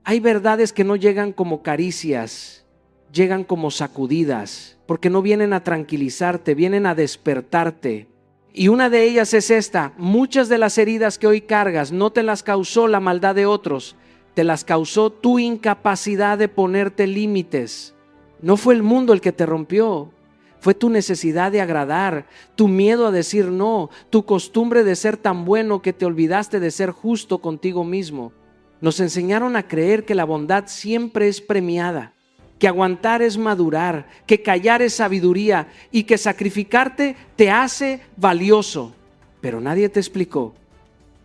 Hay verdades que no llegan como caricias, llegan como sacudidas, porque no vienen a tranquilizarte, vienen a despertarte. Y una de ellas es esta: muchas de las heridas que hoy cargas no te las causó la maldad de otros, te las causó tu incapacidad de ponerte límites. No fue el mundo el que te rompió, fue tu necesidad de agradar, tu miedo a decir no, tu costumbre de ser tan bueno que te olvidaste de ser justo contigo mismo. Nos enseñaron a creer que la bondad siempre es premiada, que aguantar es madurar, que callar es sabiduría y que sacrificarte te hace valioso. Pero nadie te explicó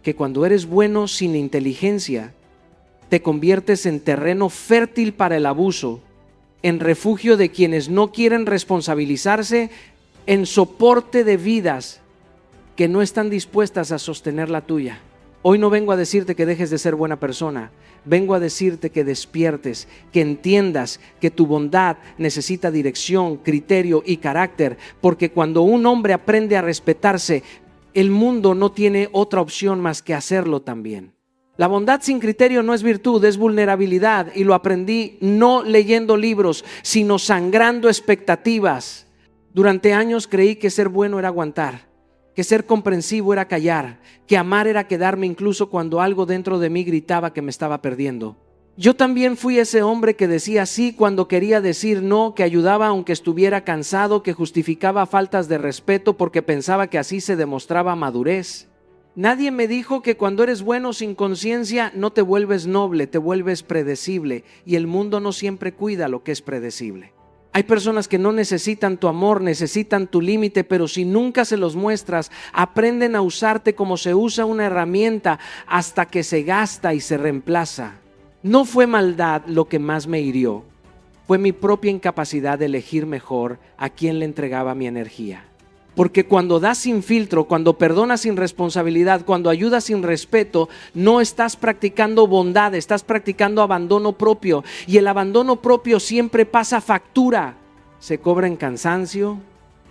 que cuando eres bueno sin inteligencia, te conviertes en terreno fértil para el abuso, en refugio de quienes no quieren responsabilizarse, en soporte de vidas que no están dispuestas a sostener la tuya. Hoy no vengo a decirte que dejes de ser buena persona, vengo a decirte que despiertes, que entiendas que tu bondad necesita dirección, criterio y carácter, porque cuando un hombre aprende a respetarse, el mundo no tiene otra opción más que hacerlo también. La bondad sin criterio no es virtud, es vulnerabilidad, y lo aprendí no leyendo libros, sino sangrando expectativas. Durante años creí que ser bueno era aguantar, que ser comprensivo era callar, que amar era quedarme incluso cuando algo dentro de mí gritaba que me estaba perdiendo. Yo también fui ese hombre que decía sí cuando quería decir no, que ayudaba aunque estuviera cansado, que justificaba faltas de respeto porque pensaba que así se demostraba madurez. Nadie me dijo que cuando eres bueno sin conciencia no te vuelves noble, te vuelves predecible, y el mundo no siempre cuida lo que es predecible. Hay personas que no necesitan tu amor, necesitan tu límite, pero si nunca se los muestras, aprenden a usarte como se usa una herramienta hasta que se gasta y se reemplaza. No fue maldad lo que más me hirió, fue mi propia incapacidad de elegir mejor a quién le entregaba mi energía. Porque cuando das sin filtro, cuando perdonas sin responsabilidad, cuando ayudas sin respeto, no estás practicando bondad, estás practicando abandono propio. Y el abandono propio siempre pasa factura. Se cobra en cansancio,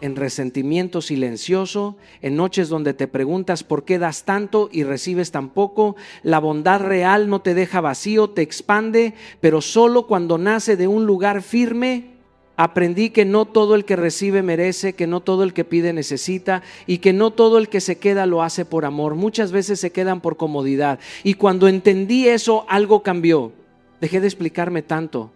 en resentimiento silencioso, en noches donde te preguntas por qué das tanto y recibes tan poco. La bondad real no te deja vacío, te expande, pero solo cuando nace de un lugar firme. Aprendí que no todo el que recibe merece, que no todo el que pide necesita y que no todo el que se queda lo hace por amor. Muchas veces se quedan por comodidad. Y cuando entendí eso, algo cambió. Dejé de explicarme tanto.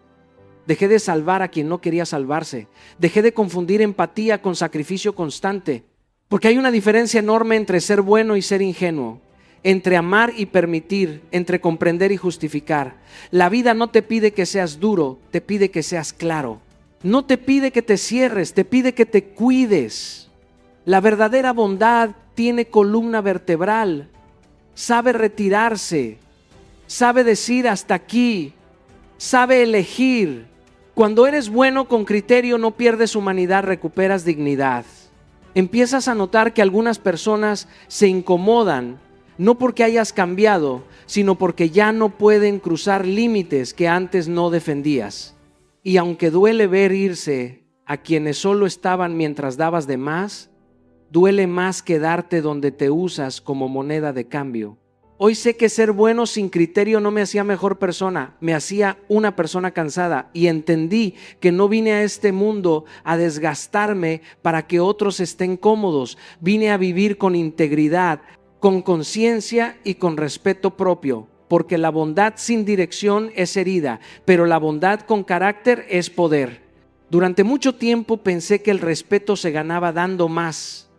Dejé de salvar a quien no quería salvarse. Dejé de confundir empatía con sacrificio constante. Porque hay una diferencia enorme entre ser bueno y ser ingenuo, entre amar y permitir, entre comprender y justificar. La vida no te pide que seas duro, te pide que seas claro. No te pide que te cierres, te pide que te cuides. La verdadera bondad tiene columna vertebral, sabe retirarse, sabe decir hasta aquí, sabe elegir. Cuando eres bueno con criterio no pierdes humanidad, recuperas dignidad. Empiezas a notar que algunas personas se incomodan, no porque hayas cambiado, sino porque ya no pueden cruzar límites que antes no defendías. Y aunque duele ver irse a quienes solo estaban mientras dabas de más, duele más quedarte donde te usas como moneda de cambio. Hoy sé que ser bueno sin criterio no me hacía mejor persona, me hacía una persona cansada, y entendí que no vine a este mundo a desgastarme para que otros estén cómodos. Vine a vivir con integridad, con conciencia y con respeto propio. Porque la bondad sin dirección es herida, pero la bondad con carácter es poder. Durante mucho tiempo pensé que el respeto se ganaba dando más,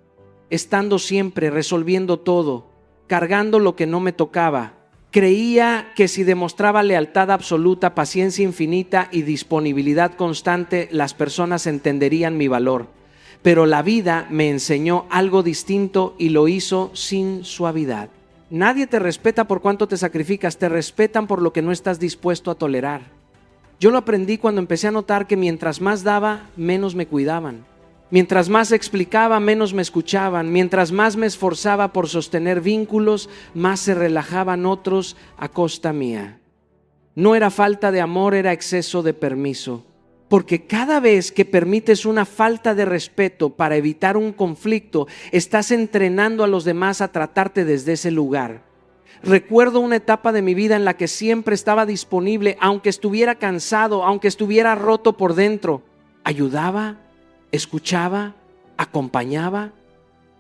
estando siempre, resolviendo todo, cargando lo que no me tocaba. Creía que si demostraba lealtad absoluta, paciencia infinita y disponibilidad constante, las personas entenderían mi valor. Pero la vida me enseñó algo distinto y lo hizo sin suavidad. Nadie te respeta por cuánto te sacrificas, te respetan por lo que no estás dispuesto a tolerar. Yo lo aprendí cuando empecé a notar que mientras más daba, menos me cuidaban. Mientras más explicaba, menos me escuchaban. Mientras más me esforzaba por sostener vínculos, más se relajaban otros a costa mía. No era falta de amor, era exceso de permiso. Porque cada vez que permites una falta de respeto para evitar un conflicto, estás entrenando a los demás a tratarte desde ese lugar. Recuerdo una etapa de mi vida en la que siempre estaba disponible, aunque estuviera cansado, aunque estuviera roto por dentro. Ayudaba, escuchaba, acompañaba.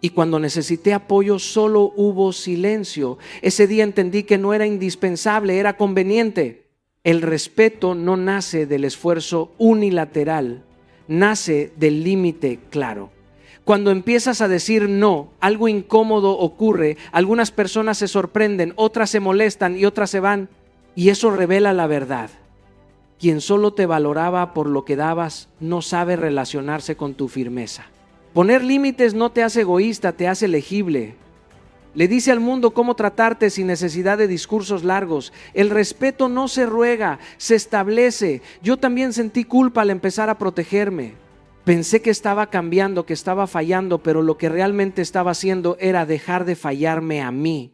Y cuando necesité apoyo solo hubo silencio. Ese día entendí que no era indispensable, era conveniente. El respeto no nace del esfuerzo unilateral, nace del límite claro. Cuando empiezas a decir no, algo incómodo ocurre, algunas personas se sorprenden, otras se molestan y otras se van, y eso revela la verdad. Quien solo te valoraba por lo que dabas no sabe relacionarse con tu firmeza. Poner límites no te hace egoísta, te hace legible. Le dice al mundo cómo tratarte sin necesidad de discursos largos. El respeto no se ruega, se establece. Yo también sentí culpa al empezar a protegerme. Pensé que estaba cambiando, que estaba fallando, pero lo que realmente estaba haciendo era dejar de fallarme a mí.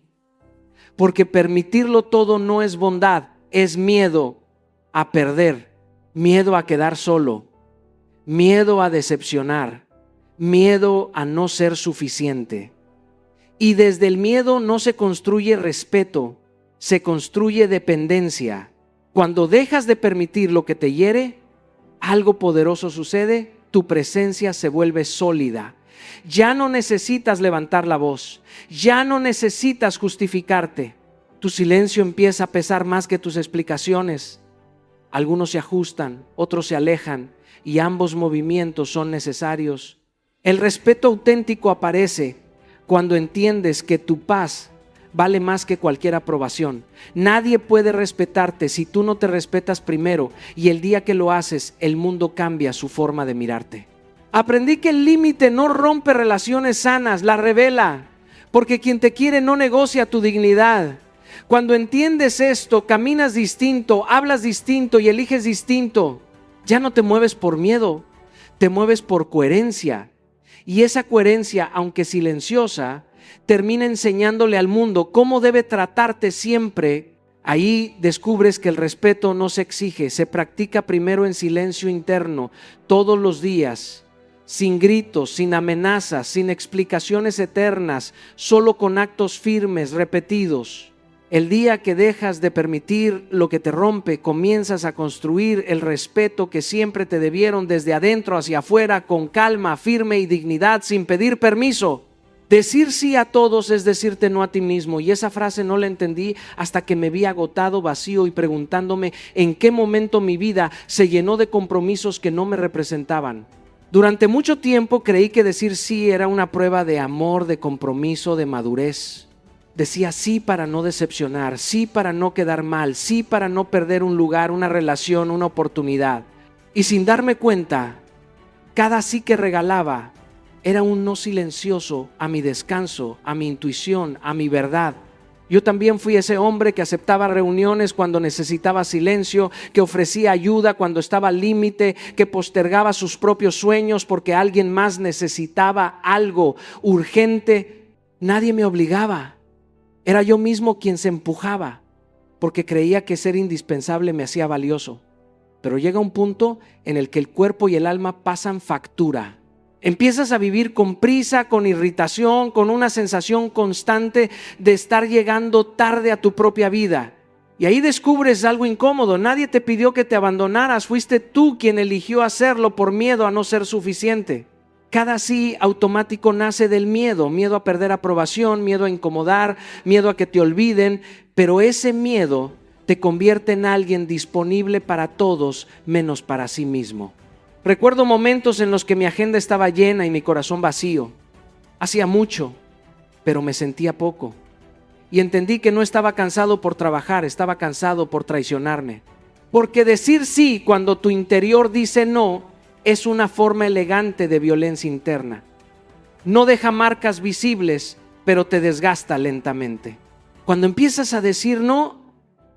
Porque permitirlo todo no es bondad, es miedo a perder, miedo a quedar solo, miedo a decepcionar, miedo a no ser suficiente. Y desde el miedo no se construye respeto, se construye dependencia. Cuando dejas de permitir lo que te hiere, algo poderoso sucede. Tu presencia se vuelve sólida. Ya no necesitas levantar la voz, ya no necesitas justificarte. Tu silencio empieza a pesar más que tus explicaciones. Algunos se ajustan, otros se alejan, y ambos movimientos son necesarios. El respeto auténtico aparece cuando entiendes que tu paz vale más que cualquier aprobación. Nadie puede respetarte si tú no te respetas primero, y el día que lo haces, el mundo cambia su forma de mirarte. Aprendí que el límite no rompe relaciones sanas, la revela, porque quien te quiere no negocia tu dignidad. Cuando entiendes esto, caminas distinto, hablas distinto y eliges distinto. Ya no te mueves por miedo, te mueves por coherencia. Y esa coherencia, aunque silenciosa, termina enseñándole al mundo cómo debe tratarte siempre. Ahí descubres que el respeto no se exige, se practica primero en silencio interno, todos los días, sin gritos, sin amenazas, sin explicaciones eternas, solo con actos firmes, repetidos. El día que dejas de permitir lo que te rompe, comienzas a construir el respeto que siempre te debieron desde adentro hacia afuera, con calma, firme y dignidad, sin pedir permiso. Decir sí a todos es decirte no a ti mismo, y esa frase no la entendí hasta que me vi agotado, vacío y preguntándome en qué momento mi vida se llenó de compromisos que no me representaban. Durante mucho tiempo creí que decir sí era una prueba de amor, de compromiso, de madurez. Decía sí para no decepcionar, sí para no quedar mal, sí para no perder un lugar, una relación, una oportunidad. Y sin darme cuenta, cada sí que regalaba era un no silencioso a mi descanso, a mi intuición, a mi verdad. Yo también fui ese hombre que aceptaba reuniones cuando necesitaba silencio, que ofrecía ayuda cuando estaba al límite, que postergaba sus propios sueños porque alguien más necesitaba algo urgente. Nadie me obligaba. Era yo mismo quien se empujaba porque creía que ser indispensable me hacía valioso. Pero llega un punto en el que el cuerpo y el alma pasan factura. Empiezas a vivir con prisa, con irritación, con una sensación constante de estar llegando tarde a tu propia vida. Y ahí descubres algo incómodo. Nadie te pidió que te abandonaras. Fuiste tú quien eligió hacerlo por miedo a no ser suficiente. Cada sí automático nace del miedo. Miedo a perder aprobación, miedo a incomodar, miedo a que te olviden. Pero ese miedo te convierte en alguien disponible para todos menos para sí mismo. Recuerdo momentos en los que mi agenda estaba llena y mi corazón vacío. Hacía mucho, pero me sentía poco. Y entendí que no estaba cansado por trabajar, estaba cansado por traicionarme. Porque decir sí cuando tu interior dice no es una forma elegante de violencia interna. No deja marcas visibles, pero te desgasta lentamente. Cuando empiezas a decir no,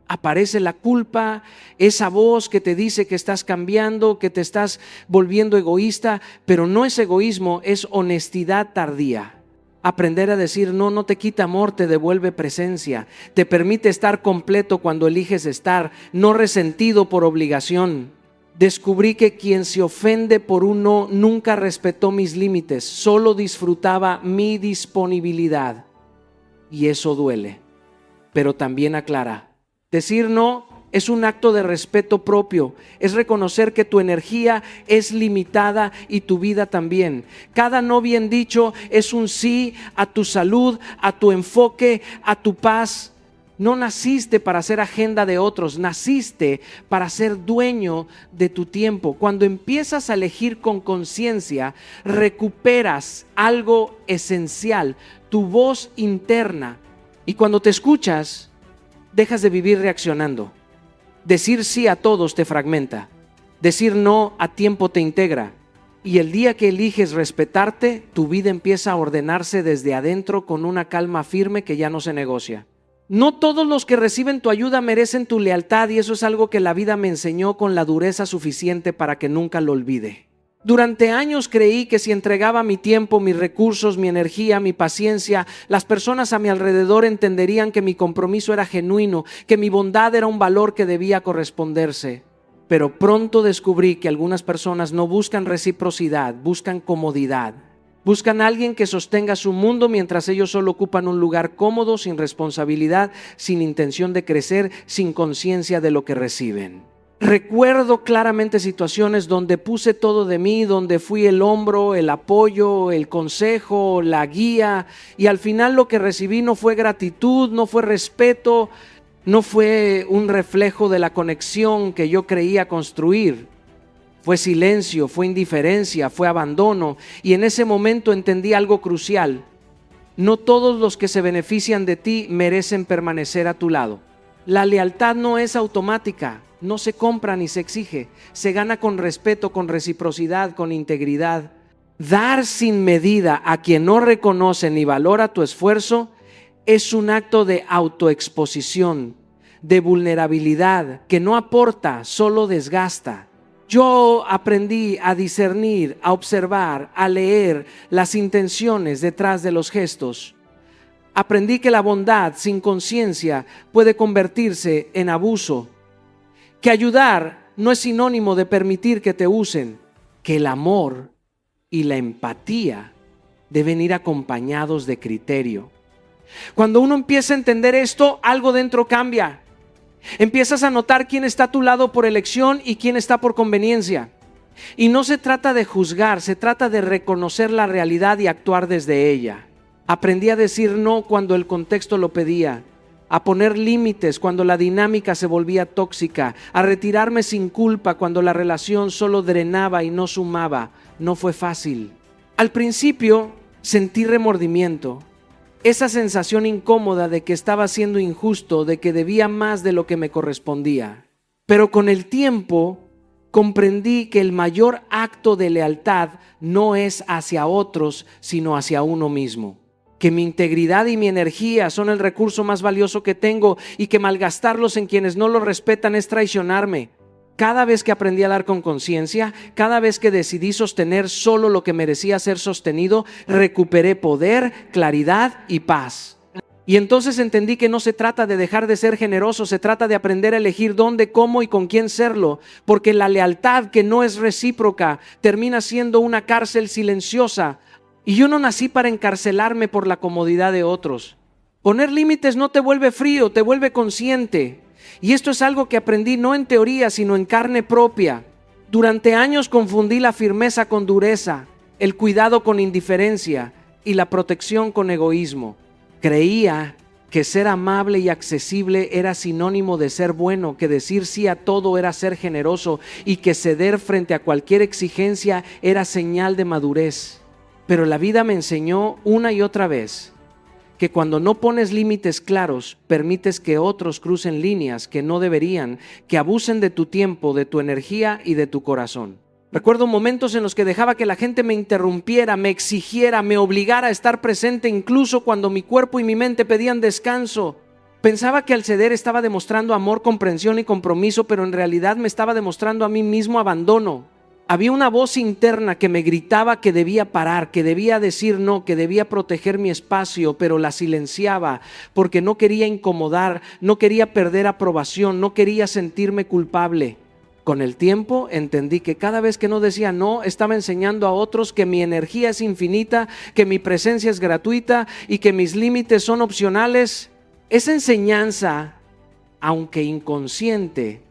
aparece la culpa, esa voz que te dice que estás cambiando, que te estás volviendo egoísta, pero no es egoísmo, es honestidad tardía. Aprender a decir no, no te quita amor, te devuelve presencia, te permite estar completo cuando eliges estar, no resentido por obligación. Descubrí que quien se ofende por un no nunca respetó mis límites, solo disfrutaba mi disponibilidad, y eso duele. pero también aclara. Decir no es un acto de respeto propio, es reconocer que tu energía es limitada y tu vida también. Cada no bien dicho es un sí a tu salud, a tu enfoque, a tu paz. No naciste para ser agenda de otros, naciste para ser dueño de tu tiempo. Cuando empiezas a elegir con conciencia, recuperas algo esencial, tu voz interna. Y cuando te escuchas, dejas de vivir reaccionando. Decir sí a todos te fragmenta. Decir no a tiempo te integra. Y el día que eliges respetarte, tu vida empieza a ordenarse desde adentro con una calma firme que ya no se negocia. No todos los que reciben tu ayuda merecen tu lealtad, y eso es algo que la vida me enseñó con la dureza suficiente para que nunca lo olvide. Durante años creí que si entregaba mi tiempo, mis recursos, mi energía, mi paciencia, las personas a mi alrededor entenderían que mi compromiso era genuino, que mi bondad era un valor que debía corresponderse. Pero pronto descubrí que algunas personas no buscan reciprocidad, buscan comodidad. Buscan a alguien que sostenga su mundo mientras ellos solo ocupan un lugar cómodo, sin responsabilidad, sin intención de crecer, sin conciencia de lo que reciben. Recuerdo claramente situaciones donde puse todo de mí, donde fui el hombro, el apoyo, el consejo, la guía, y al final lo que recibí no fue gratitud, no fue respeto, no fue un reflejo de la conexión que yo creía construir. Fue silencio, fue indiferencia, fue abandono, y en ese momento entendí algo crucial. No todos los que se benefician de ti merecen permanecer a tu lado. La lealtad no es automática. No se compra ni se exige, se gana con respeto, con reciprocidad, con integridad. Dar sin medida a quien no reconoce ni valora tu esfuerzo es un acto de autoexposición, de vulnerabilidad, que no aporta, solo desgasta. Yo aprendí a discernir, a observar, a leer las intenciones detrás de los gestos. Aprendí que la bondad sin conciencia puede convertirse en abuso. Que ayudar no es sinónimo de permitir que te usen, que el amor y la empatía deben ir acompañados de criterio. Cuando uno empieza a entender esto, algo dentro cambia. Empiezas a notar quién está a tu lado por elección y quién está por conveniencia. Y no se trata de juzgar, se trata de reconocer la realidad y actuar desde ella. Aprendí a decir no cuando el contexto lo pedía, a poner límites cuando la dinámica se volvía tóxica, a retirarme sin culpa cuando la relación solo drenaba y no sumaba. No fue fácil. Al principio sentí remordimiento, esa sensación incómoda de que estaba siendo injusto, de que debía más de lo que me correspondía. Pero con el tiempo comprendí que el mayor acto de lealtad no es hacia otros, sino hacia uno mismo. Que mi integridad y mi energía son el recurso más valioso que tengo y que malgastarlos en quienes no lo respetan es traicionarme. Cada vez que aprendí a dar con conciencia, cada vez que decidí sostener solo lo que merecía ser sostenido, recuperé poder, claridad y paz. Y entonces entendí que no se trata de dejar de ser generoso, se trata de aprender a elegir dónde, cómo y con quién serlo, porque la lealtad que no es recíproca termina siendo una cárcel silenciosa. Y yo no nací para encarcelarme por la comodidad de otros. Poner límites no te vuelve frío, te vuelve consciente. Y esto es algo que aprendí no en teoría, sino en carne propia. Durante años confundí la firmeza con dureza, el cuidado con indiferencia y la protección con egoísmo. Creía que ser amable y accesible era sinónimo de ser bueno, que decir sí a todo era ser generoso y que ceder frente a cualquier exigencia era señal de madurez. Pero la vida me enseñó una y otra vez que cuando no pones límites claros, permites que otros crucen líneas que no deberían, que abusen de tu tiempo, de tu energía y de tu corazón. Recuerdo momentos en los que dejaba que la gente me interrumpiera, me exigiera, me obligara a estar presente incluso cuando mi cuerpo y mi mente pedían descanso. Pensaba que al ceder estaba demostrando amor, comprensión y compromiso, pero en realidad me estaba demostrando a mí mismo abandono. Había una voz interna que me gritaba que debía parar, que debía decir no, que debía proteger mi espacio, pero la silenciaba porque no quería incomodar, no quería perder aprobación, no quería sentirme culpable. Con el tiempo entendí que cada vez que no decía no, estaba enseñando a otros que mi energía es infinita, que mi presencia es gratuita y que mis límites son opcionales. Esa enseñanza, aunque inconsciente,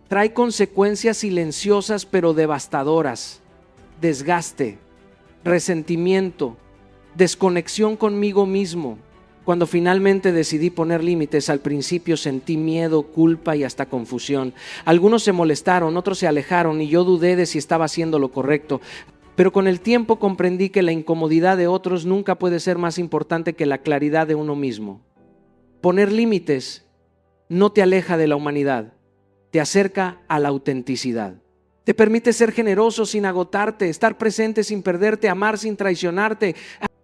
trae consecuencias silenciosas pero devastadoras: desgaste, resentimiento, desconexión conmigo mismo. Cuando finalmente decidí poner límites, al principio sentí miedo, culpa y hasta confusión. Algunos se molestaron, otros se alejaron y yo dudé de si estaba haciendo lo correcto. Pero con el tiempo comprendí que la incomodidad de otros nunca puede ser más importante que la claridad de uno mismo. Poner límites no te aleja de la humanidad, te acerca a la autenticidad. Te permite ser generoso sin agotarte, estar presente sin perderte, amar sin traicionarte.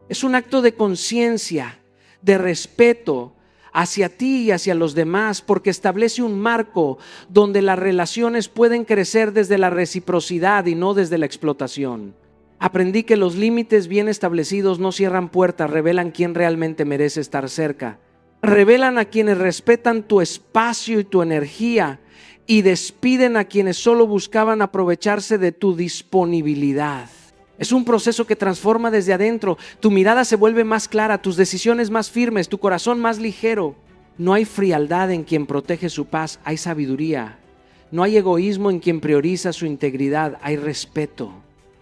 Es un acto de conciencia, de respeto hacia ti y hacia los demás, porque establece un marco donde las relaciones pueden crecer desde la reciprocidad y no desde la explotación. Aprendí que los límites bien establecidos no cierran puertas, revelan quién realmente merece estar cerca. Revelan a quienes respetan tu espacio y tu energía y despiden a quienes solo buscaban aprovecharse de tu disponibilidad. Es un proceso que transforma desde adentro. Tu mirada se vuelve más clara, tus decisiones más firmes, tu corazón más ligero. No hay frialdad en quien protege su paz, hay sabiduría. No hay egoísmo en quien prioriza su integridad, hay respeto.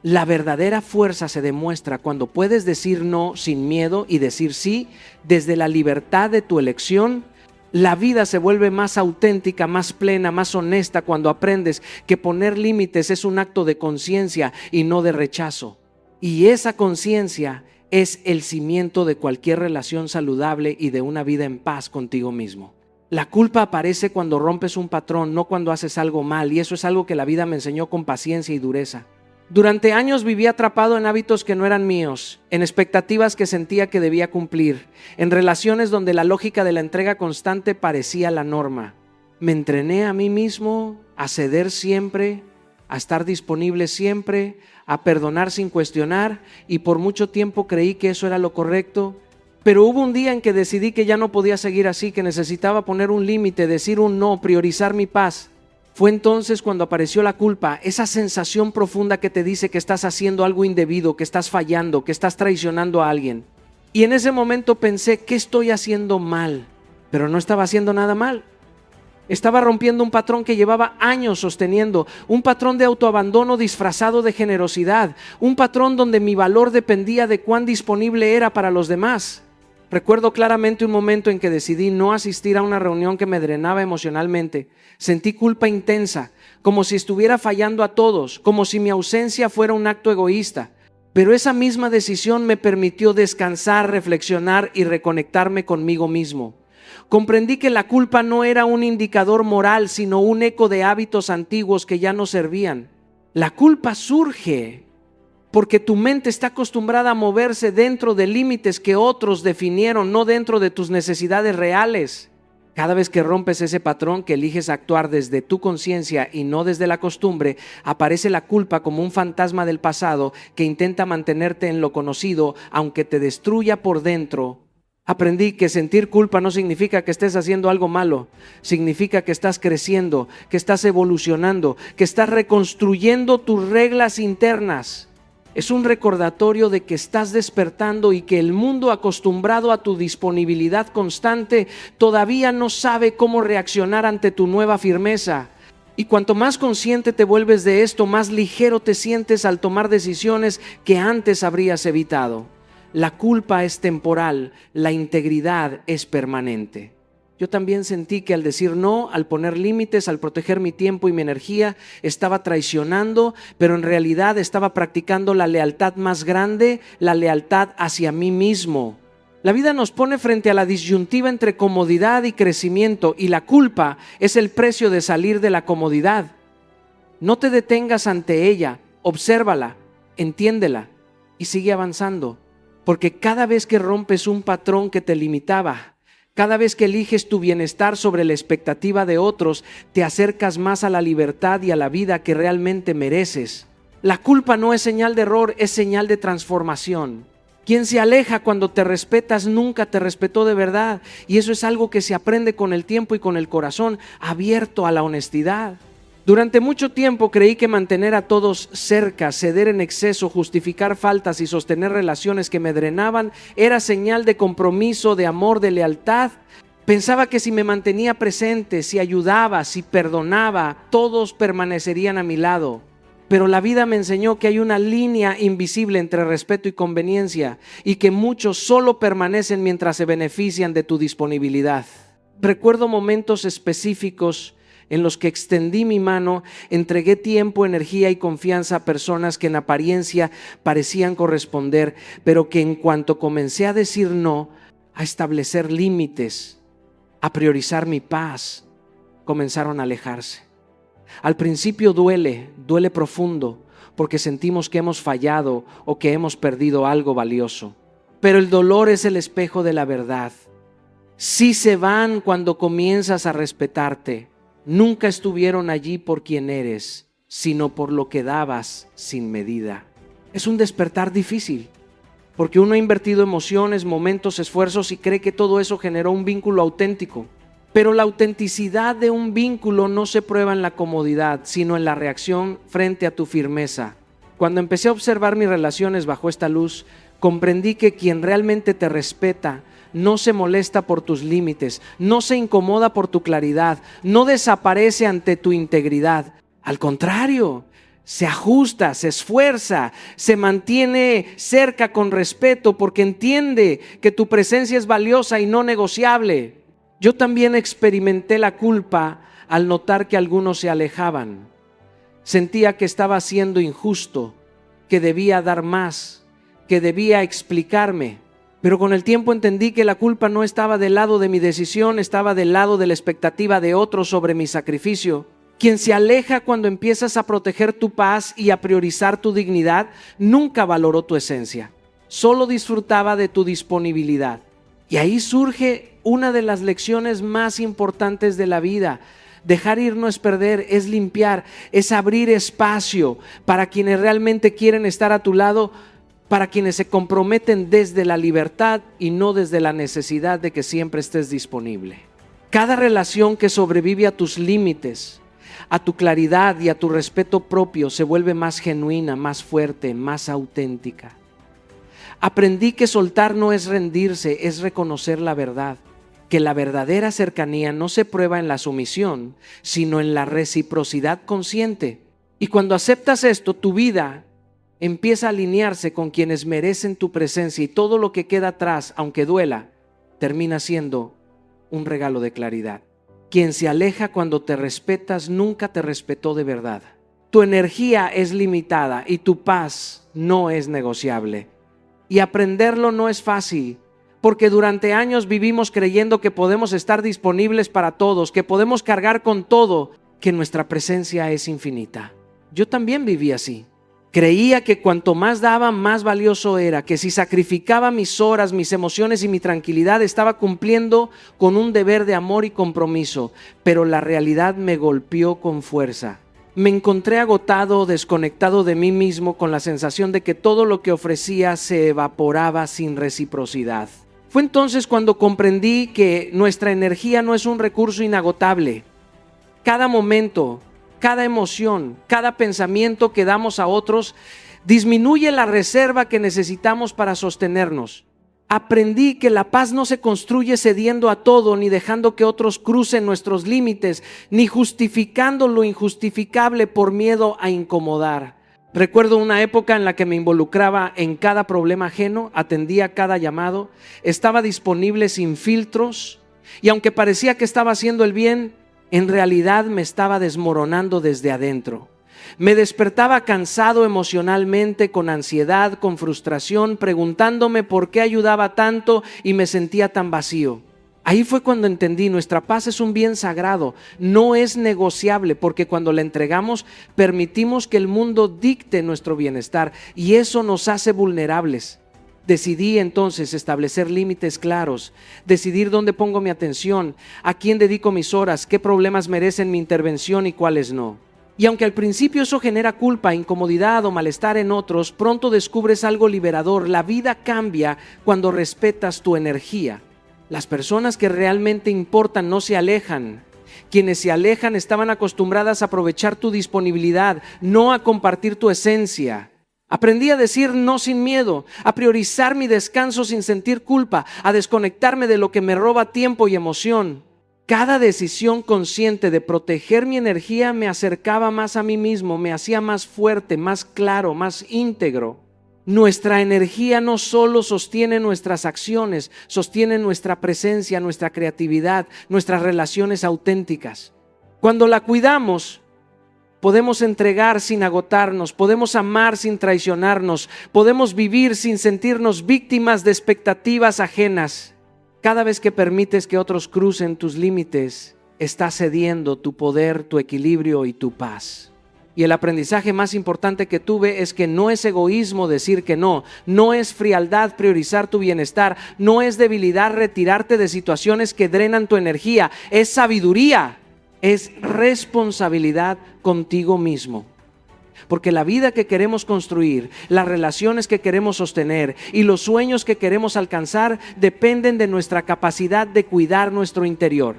La verdadera fuerza se demuestra cuando puedes decir no sin miedo y decir sí desde la libertad de tu elección. La vida se vuelve más auténtica, más plena, más honesta cuando aprendes que poner límites es un acto de conciencia y no de rechazo. Y esa conciencia es el cimiento de cualquier relación saludable y de una vida en paz contigo mismo. La culpa aparece cuando rompes un patrón, no cuando haces algo mal, y eso es algo que la vida me enseñó con paciencia y dureza. Durante años viví atrapado en hábitos que no eran míos, en expectativas que sentía que debía cumplir, en relaciones donde la lógica de la entrega constante parecía la norma. Me entrené a mí mismo a ceder siempre, a estar disponible siempre, a perdonar sin cuestionar, y por mucho tiempo creí que eso era lo correcto. Pero hubo un día en que decidí que ya no podía seguir así, que necesitaba poner un límite, decir un no, priorizar mi paz. Fue entonces cuando apareció la culpa, esa sensación profunda que te dice que estás haciendo algo indebido, que estás fallando, que estás traicionando a alguien. Y en ese momento pensé, ¿qué estoy haciendo mal? Pero no estaba haciendo nada mal. Estaba rompiendo un patrón que llevaba años sosteniendo, un patrón de autoabandono disfrazado de generosidad, un patrón donde mi valor dependía de cuán disponible era para los demás. Recuerdo claramente un momento en que decidí no asistir a una reunión que me drenaba emocionalmente. Sentí culpa intensa, como si estuviera fallando a todos, como si mi ausencia fuera un acto egoísta. Pero esa misma decisión me permitió descansar, reflexionar y reconectarme conmigo mismo. Comprendí que la culpa no era un indicador moral, sino un eco de hábitos antiguos que ya no servían. La culpa surge porque tu mente está acostumbrada a moverse dentro de límites que otros definieron, no dentro de tus necesidades reales. Cada vez que rompes ese patrón, que eliges actuar desde tu conciencia y no desde la costumbre, aparece la culpa como un fantasma del pasado que intenta mantenerte en lo conocido, aunque te destruya por dentro. Aprendí que sentir culpa no significa que estés haciendo algo malo, significa que estás creciendo, que estás evolucionando, que estás reconstruyendo tus reglas internas. Es un recordatorio de que estás despertando y que el mundo, acostumbrado a tu disponibilidad constante, todavía no sabe cómo reaccionar ante tu nueva firmeza. Y cuanto más consciente te vuelves de esto, más ligero te sientes al tomar decisiones que antes habrías evitado. La culpa es temporal, la integridad es permanente. Yo también sentí que al decir no, al poner límites, al proteger mi tiempo y mi energía, estaba traicionando, pero en realidad estaba practicando la lealtad más grande, la lealtad hacia mí mismo. La vida nos pone frente a la disyuntiva entre comodidad y crecimiento, y la culpa es el precio de salir de la comodidad. No te detengas ante ella, obsérvala, entiéndela y sigue avanzando, porque cada vez que rompes un patrón que te limitaba, cada vez que eliges tu bienestar sobre la expectativa de otros, te acercas más a la libertad y a la vida que realmente mereces. La culpa no es señal de error, es señal de transformación. Quien se aleja cuando te respetas nunca te respetó de verdad, y eso es algo que se aprende con el tiempo y con el corazón abierto a la honestidad. Durante mucho tiempo creí que mantener a todos cerca, ceder en exceso, justificar faltas y sostener relaciones que me drenaban era señal de compromiso, de amor, de lealtad. Pensaba que si me mantenía presente, si ayudaba, si perdonaba, todos permanecerían a mi lado. Pero la vida me enseñó que hay una línea invisible entre respeto y conveniencia y que muchos solo permanecen mientras se benefician de tu disponibilidad. Recuerdo momentos específicos en los que extendí mi mano, entregué tiempo, energía y confianza a personas que en apariencia parecían corresponder, pero que en cuanto comencé a decir no, a establecer límites, a priorizar mi paz, comenzaron a alejarse. Al principio duele profundo, porque sentimos que hemos fallado o que hemos perdido algo valioso. Pero el dolor es el espejo de la verdad. Sí se van cuando comienzas a respetarte. Nunca estuvieron allí por quien eres, sino por lo que dabas sin medida. Es un despertar difícil, porque uno ha invertido emociones, momentos, esfuerzos y cree que todo eso generó un vínculo auténtico. Pero la autenticidad de un vínculo no se prueba en la comodidad, sino en la reacción frente a tu firmeza. Cuando empecé a observar mis relaciones bajo esta luz, comprendí que quien realmente te respeta no se molesta por tus límites, no se incomoda por tu claridad, no desaparece ante tu integridad. Al contrario, se ajusta, se esfuerza, se mantiene cerca con respeto porque entiende que tu presencia es valiosa y no negociable. Yo también experimenté la culpa al notar que algunos se alejaban. Sentía que estaba siendo injusto, que debía dar más, que debía explicarme. Pero con el tiempo entendí que la culpa no estaba del lado de mi decisión, estaba del lado de la expectativa de otros sobre mi sacrificio. Quien se aleja cuando empiezas a proteger tu paz y a priorizar tu dignidad, nunca valoró tu esencia. Solo disfrutaba de tu disponibilidad. Y ahí surge una de las lecciones más importantes de la vida. Dejar ir no es perder, es limpiar, es abrir espacio para quienes realmente quieren estar a tu lado, para quienes se comprometen desde la libertad y no desde la necesidad de que siempre estés disponible. Cada relación que sobrevive a tus límites, a tu claridad y a tu respeto propio se vuelve más genuina, más fuerte, más auténtica. Aprendí que soltar no es rendirse, es reconocer la verdad, que la verdadera cercanía no se prueba en la sumisión, sino en la reciprocidad consciente. Y cuando aceptas esto, tu vida empieza a alinearse con quienes merecen tu presencia y todo lo que queda atrás, aunque duela, termina siendo un regalo de claridad. Quien se aleja cuando te respetas nunca te respetó de verdad. Tu energía es limitada y tu paz no es negociable. Y aprenderlo no es fácil, porque durante años vivimos creyendo que podemos estar disponibles para todos, que podemos cargar con todo, que nuestra presencia es infinita. Yo también viví así. Creía que cuanto más daba, más valioso era, que si sacrificaba mis horas, mis emociones y mi tranquilidad, estaba cumpliendo con un deber de amor y compromiso, pero la realidad me golpeó con fuerza. Me encontré agotado, desconectado de mí mismo, con la sensación de que todo lo que ofrecía se evaporaba sin reciprocidad. Fue entonces cuando comprendí que nuestra energía no es un recurso inagotable. Cada momento, cada emoción, cada pensamiento que damos a otros disminuye la reserva que necesitamos para sostenernos. Aprendí que la paz no se construye cediendo a todo, ni dejando que otros crucen nuestros límites, ni justificando lo injustificable por miedo a incomodar. Recuerdo una época en la que me involucraba en cada problema ajeno, atendía cada llamado, estaba disponible sin filtros, y aunque parecía que estaba haciendo el bien, en realidad me estaba desmoronando desde adentro. Me despertaba cansado emocionalmente, con ansiedad, con frustración, preguntándome por qué ayudaba tanto y me sentía tan vacío. Ahí fue cuando entendí, nuestra paz es un bien sagrado, no es negociable, porque cuando la entregamos permitimos que el mundo dicte nuestro bienestar y eso nos hace vulnerables. Decidí entonces establecer límites claros, decidir dónde pongo mi atención, a quién dedico mis horas, qué problemas merecen mi intervención y cuáles no. Y aunque al principio eso genera culpa, incomodidad o malestar en otros, pronto descubres algo liberador. La vida cambia cuando respetas tu energía. Las personas que realmente importan no se alejan. Quienes se alejan estaban acostumbradas a aprovechar tu disponibilidad, no a compartir tu esencia. Aprendí a decir no sin miedo, a priorizar mi descanso sin sentir culpa, a desconectarme de lo que me roba tiempo y emoción. Cada decisión consciente de proteger mi energía me acercaba más a mí mismo, me hacía más fuerte, más claro, más íntegro. Nuestra energía no solo sostiene nuestras acciones, sostiene nuestra presencia, nuestra creatividad, nuestras relaciones auténticas. Cuando la cuidamos, podemos entregar sin agotarnos, podemos amar sin traicionarnos, podemos vivir sin sentirnos víctimas de expectativas ajenas. Cada vez que permites que otros crucen tus límites, estás cediendo tu poder, tu equilibrio y tu paz. Y el aprendizaje más importante que tuve es que no es egoísmo decir que no, no es frialdad priorizar tu bienestar, no es debilidad retirarte de situaciones que drenan tu energía, es sabiduría. Es responsabilidad contigo mismo. Porque la vida que queremos construir, las relaciones que queremos sostener y los sueños que queremos alcanzar dependen de nuestra capacidad de cuidar nuestro interior.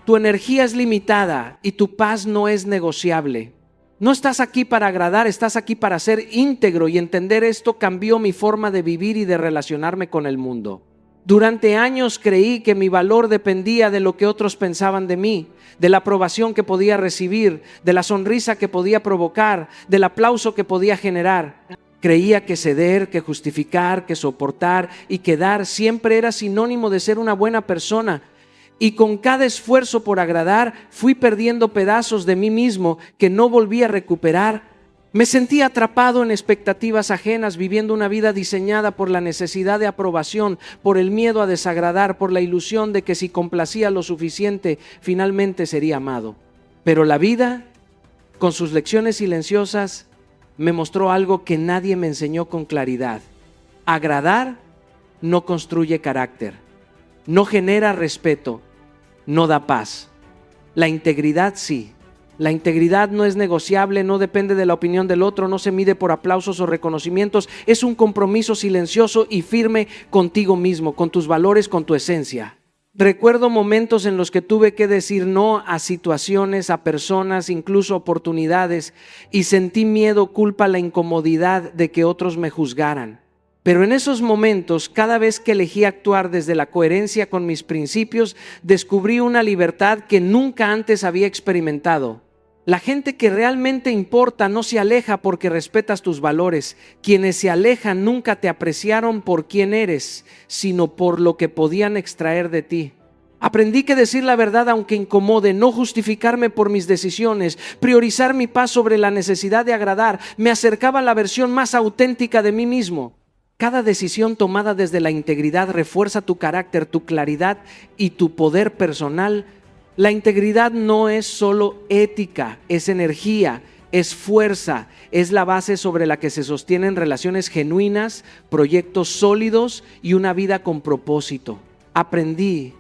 Tu energía es limitada y tu paz no es negociable. No estás aquí para agradar, estás aquí para ser íntegro, y entender esto cambió mi forma de vivir y de relacionarme con el mundo. Durante años creí que mi valor dependía de lo que otros pensaban de mí, de la aprobación que podía recibir, de la sonrisa que podía provocar, del aplauso que podía generar. Creía que ceder, que justificar, que soportar y que dar siempre era sinónimo de ser una buena persona. Y con cada esfuerzo por agradar, fui perdiendo pedazos de mí mismo que no volví a recuperar. Me sentí atrapado en expectativas ajenas, viviendo una vida diseñada por la necesidad de aprobación, por el miedo a desagradar, por la ilusión de que si complacía lo suficiente, finalmente sería amado. Pero la vida, con sus lecciones silenciosas, me mostró algo que nadie me enseñó con claridad. Agradar no construye carácter, no genera respeto, no da paz. La integridad sí. La integridad no es negociable, no depende de la opinión del otro, no se mide por aplausos o reconocimientos. Es un compromiso silencioso y firme contigo mismo, con tus valores, con tu esencia. Recuerdo momentos en los que tuve que decir no a situaciones, a personas, incluso oportunidades, y sentí miedo, culpa, la incomodidad de que otros me juzgaran. Pero en esos momentos, cada vez que elegí actuar desde la coherencia con mis principios, descubrí una libertad que nunca antes había experimentado. La gente que realmente importa no se aleja porque respetas tus valores. Quienes se alejan nunca te apreciaron por quién eres, sino por lo que podían extraer de ti. Aprendí que decir la verdad aunque incomode, no justificarme por mis decisiones, priorizar mi paz sobre la necesidad de agradar, me acercaba a la versión más auténtica de mí mismo. Cada decisión tomada desde la integridad refuerza tu carácter, tu claridad y tu poder personal. La integridad no es solo ética, es energía, es fuerza, es la base sobre la que se sostienen relaciones genuinas, proyectos sólidos y una vida con propósito. Aprendí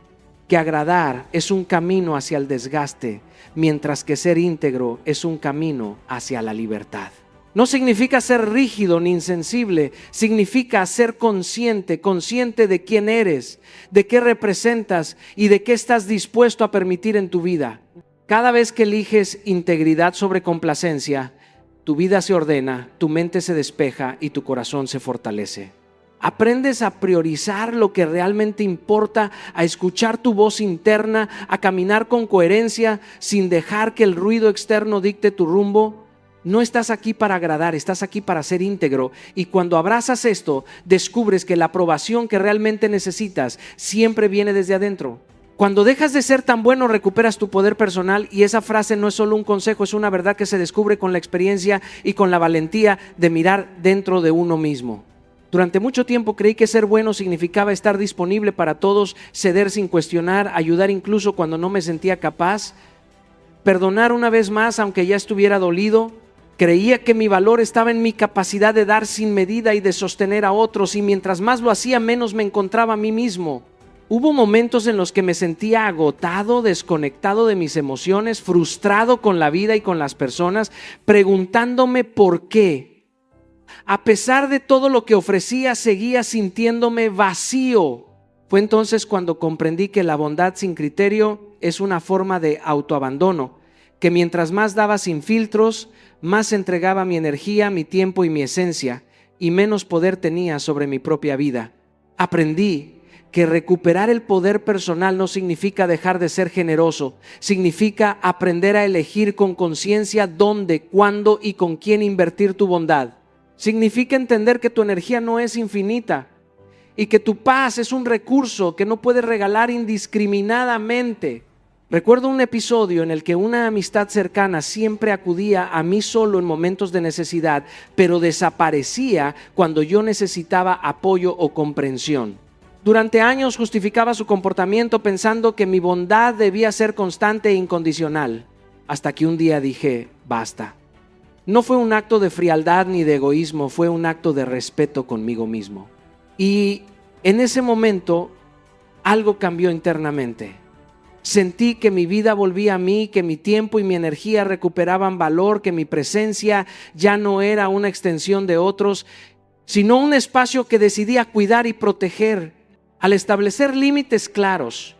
que agradar es un camino hacia el desgaste, mientras que ser íntegro es un camino hacia la libertad. No significa ser rígido ni insensible, significa ser consciente de quién eres, de qué representas y de qué estás dispuesto a permitir en tu vida. Cada vez que eliges integridad sobre complacencia, tu vida se ordena, tu mente se despeja y tu corazón se fortalece. Aprendes a priorizar lo que realmente importa, a escuchar tu voz interna, a caminar con coherencia sin dejar que el ruido externo dicte tu rumbo. No estás aquí para agradar, estás aquí para ser íntegro, y cuando abrazas esto, descubres que la aprobación que realmente necesitas siempre viene desde adentro. Cuando dejas de ser tan bueno, recuperas tu poder personal, y esa frase no es solo un consejo, es una verdad que se descubre con la experiencia y con la valentía de mirar dentro de uno mismo. Durante mucho tiempo creí que ser bueno significaba estar disponible para todos, ceder sin cuestionar, ayudar incluso cuando no me sentía capaz, perdonar una vez más aunque ya estuviera dolido. Creía que mi valor estaba en mi capacidad de dar sin medida y de sostener a otros, y mientras más lo hacía, menos me encontraba a mí mismo. Hubo momentos en los que me sentía agotado, desconectado de mis emociones, frustrado con la vida y con las personas, preguntándome por qué. A pesar de todo lo que ofrecía, seguía sintiéndome vacío. Fue entonces cuando comprendí que la bondad sin criterio es una forma de autoabandono, que mientras más daba sin filtros, más entregaba mi energía, mi tiempo y mi esencia. y menos poder tenía sobre mi propia vida. Aprendí que recuperar el poder personal no significa dejar de ser generoso, significa aprender a elegir con conciencia dónde, cuándo y con quién invertir tu bondad. Significa entender que tu energía no es infinita y que tu paz es un recurso que no puedes regalar indiscriminadamente. Recuerdo un episodio en el que una amistad cercana siempre acudía a mí solo en momentos de necesidad, pero desaparecía cuando yo necesitaba apoyo o comprensión. Durante años justificaba su comportamiento pensando que mi bondad debía ser constante e incondicional, hasta que un día dije, basta. No fue un acto de frialdad ni de egoísmo, fue un acto de respeto conmigo mismo. Y en ese momento algo cambió internamente. Sentí que mi vida volvía a mí, que mi tiempo y mi energía recuperaban valor, que mi presencia ya no era una extensión de otros, sino un espacio que decidía cuidar y proteger. Al establecer límites claros,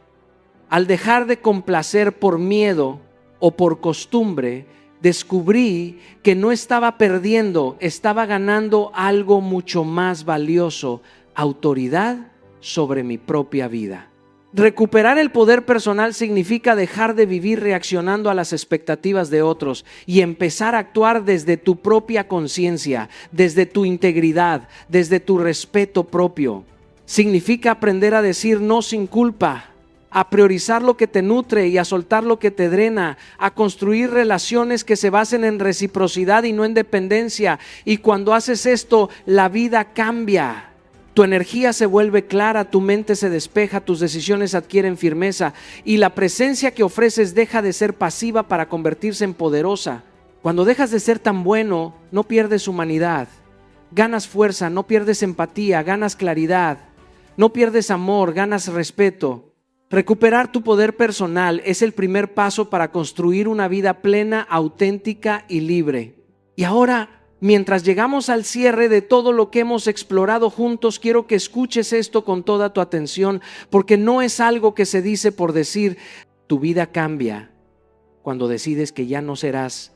al dejar de complacer por miedo o por costumbre, descubrí que no estaba perdiendo, estaba ganando algo mucho más valioso: autoridad sobre mi propia vida. Recuperar el poder personal significa dejar de vivir reaccionando a las expectativas de otros y empezar a actuar desde tu propia conciencia, desde tu integridad, desde tu respeto propio. Significa aprender a decir no sin culpa, a priorizar lo que te nutre y a soltar lo que te drena, a construir relaciones que se basen en reciprocidad y no en dependencia. Y cuando haces esto, la vida cambia. Tu energía se vuelve clara, tu mente se despeja, tus decisiones adquieren firmeza y la presencia que ofreces deja de ser pasiva para convertirse en poderosa. Cuando dejas de ser tan bueno, no pierdes humanidad, ganas fuerza, no pierdes empatía, ganas claridad, no pierdes amor, ganas respeto. Recuperar tu poder personal es el primer paso para construir una vida plena, auténtica y libre. Y ahora, mientras llegamos al cierre de todo lo que hemos explorado juntos, quiero que escuches esto con toda tu atención, porque no es algo que se dice por decir. Tu vida cambia cuando decides que ya no serás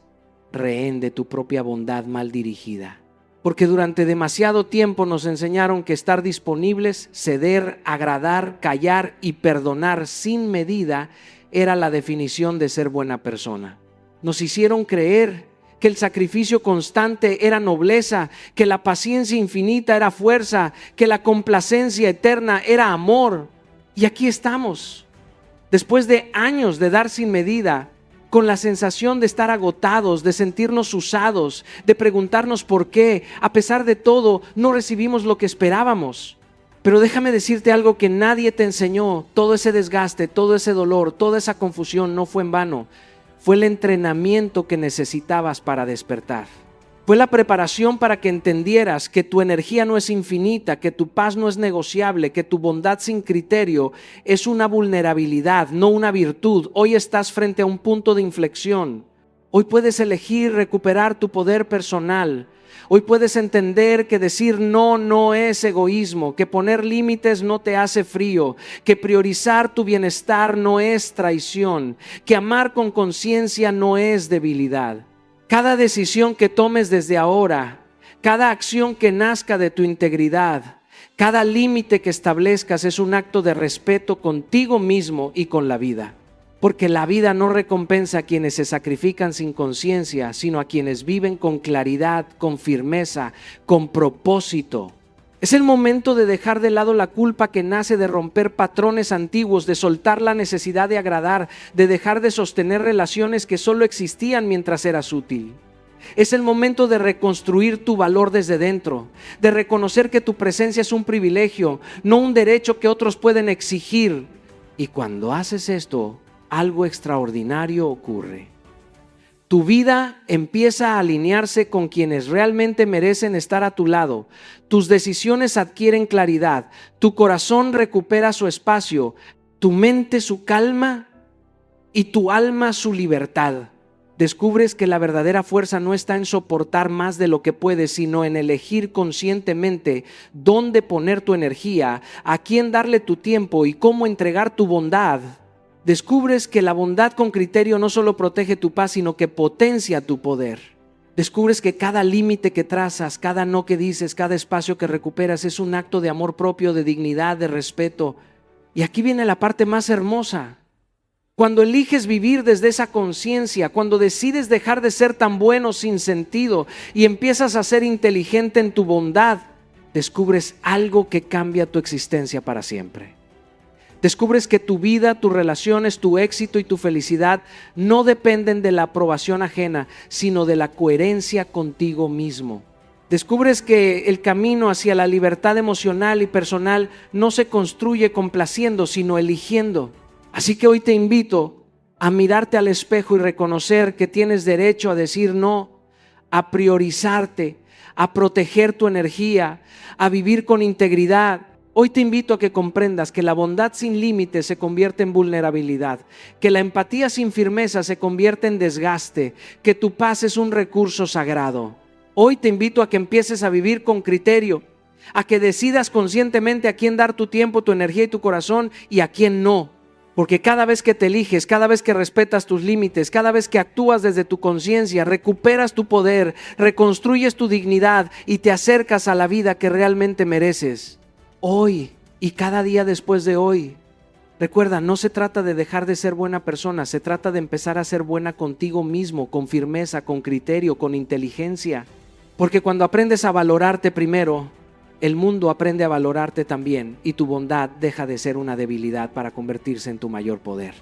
rehén de tu propia bondad mal dirigida. Porque durante demasiado tiempo nos enseñaron que estar disponibles, ceder, agradar, callar y perdonar sin medida era la definición de ser buena persona. Nos hicieron creer que el sacrificio constante era nobleza, que la paciencia infinita era fuerza, que la complacencia eterna era amor. Y aquí estamos, después de años de dar sin medida, con la sensación de estar agotados, de sentirnos usados, de preguntarnos por qué, a pesar de todo, no recibimos lo que esperábamos. Pero déjame decirte algo que nadie te enseñó. Todo ese desgaste, todo ese dolor, toda esa confusión no fue en vano. Fue el entrenamiento que necesitabas para despertar. Fue la preparación para que entendieras que tu energía no es infinita, que tu paz no es negociable, que tu bondad sin criterio es una vulnerabilidad, no una virtud. Hoy estás frente a un punto de inflexión. Hoy puedes elegir recuperar tu poder personal. Hoy puedes entender que decir no no es egoísmo, que poner límites no te hace frío, que priorizar tu bienestar no es traición, que amar con conciencia no es debilidad. Cada decisión que tomes desde ahora, cada acción que nazca de tu integridad, cada límite que establezcas es un acto de respeto contigo mismo y con la vida. Porque la vida no recompensa a quienes se sacrifican sin conciencia, sino a quienes viven con claridad, con firmeza, con propósito. Es el momento de dejar de lado la culpa que nace de romper patrones antiguos, de soltar la necesidad de agradar, de dejar de sostener relaciones que solo existían mientras eras útil. Es el momento de reconstruir tu valor desde dentro, de reconocer que tu presencia es un privilegio, no un derecho que otros pueden exigir. Y cuando haces esto, algo extraordinario ocurre. Tu vida empieza a alinearse con quienes realmente merecen estar a tu lado. Tus decisiones adquieren claridad. Tu corazón recupera su espacio. Tu mente su calma y tu alma su libertad. Descubres que la verdadera fuerza no está en soportar más de lo que puedes, sino en elegir conscientemente dónde poner tu energía, a quién darle tu tiempo y cómo entregar tu bondad. Descubres que la bondad con criterio no solo protege tu paz, sino que potencia tu poder. Descubres que cada límite que trazas, cada no que dices, cada espacio que recuperas es un acto de amor propio, de dignidad, de respeto. Y aquí viene la parte más hermosa. Cuando eliges vivir desde esa conciencia, cuando decides dejar de ser tan bueno sin sentido y empiezas a ser inteligente en tu bondad, descubres algo que cambia tu existencia para siempre. Descubres que tu vida, tus relaciones, tu éxito y tu felicidad no dependen de la aprobación ajena, sino de la coherencia contigo mismo. Descubres que el camino hacia la libertad emocional y personal no se construye complaciendo, sino eligiendo. Así que hoy te invito a mirarte al espejo y reconocer que tienes derecho a decir no, a priorizarte, a proteger tu energía, a vivir con integridad. Hoy te invito a que comprendas que la bondad sin límites se convierte en vulnerabilidad, que la empatía sin firmeza se convierte en desgaste, que tu paz es un recurso sagrado. Hoy te invito a que empieces a vivir con criterio, a que decidas conscientemente a quién dar tu tiempo, tu energía y tu corazón y a quién no. Porque cada vez que te eliges, cada vez que respetas tus límites, cada vez que actúas desde tu conciencia, recuperas tu poder, reconstruyes tu dignidad y te acercas a la vida que realmente mereces. Hoy y cada día después de hoy, recuerda, no se trata de dejar de ser buena persona, se trata de empezar a ser buena contigo mismo, con firmeza, con criterio, con inteligencia. Porque cuando aprendes a valorarte primero, el mundo aprende a valorarte también y tu bondad deja de ser una debilidad para convertirse en tu mayor poder.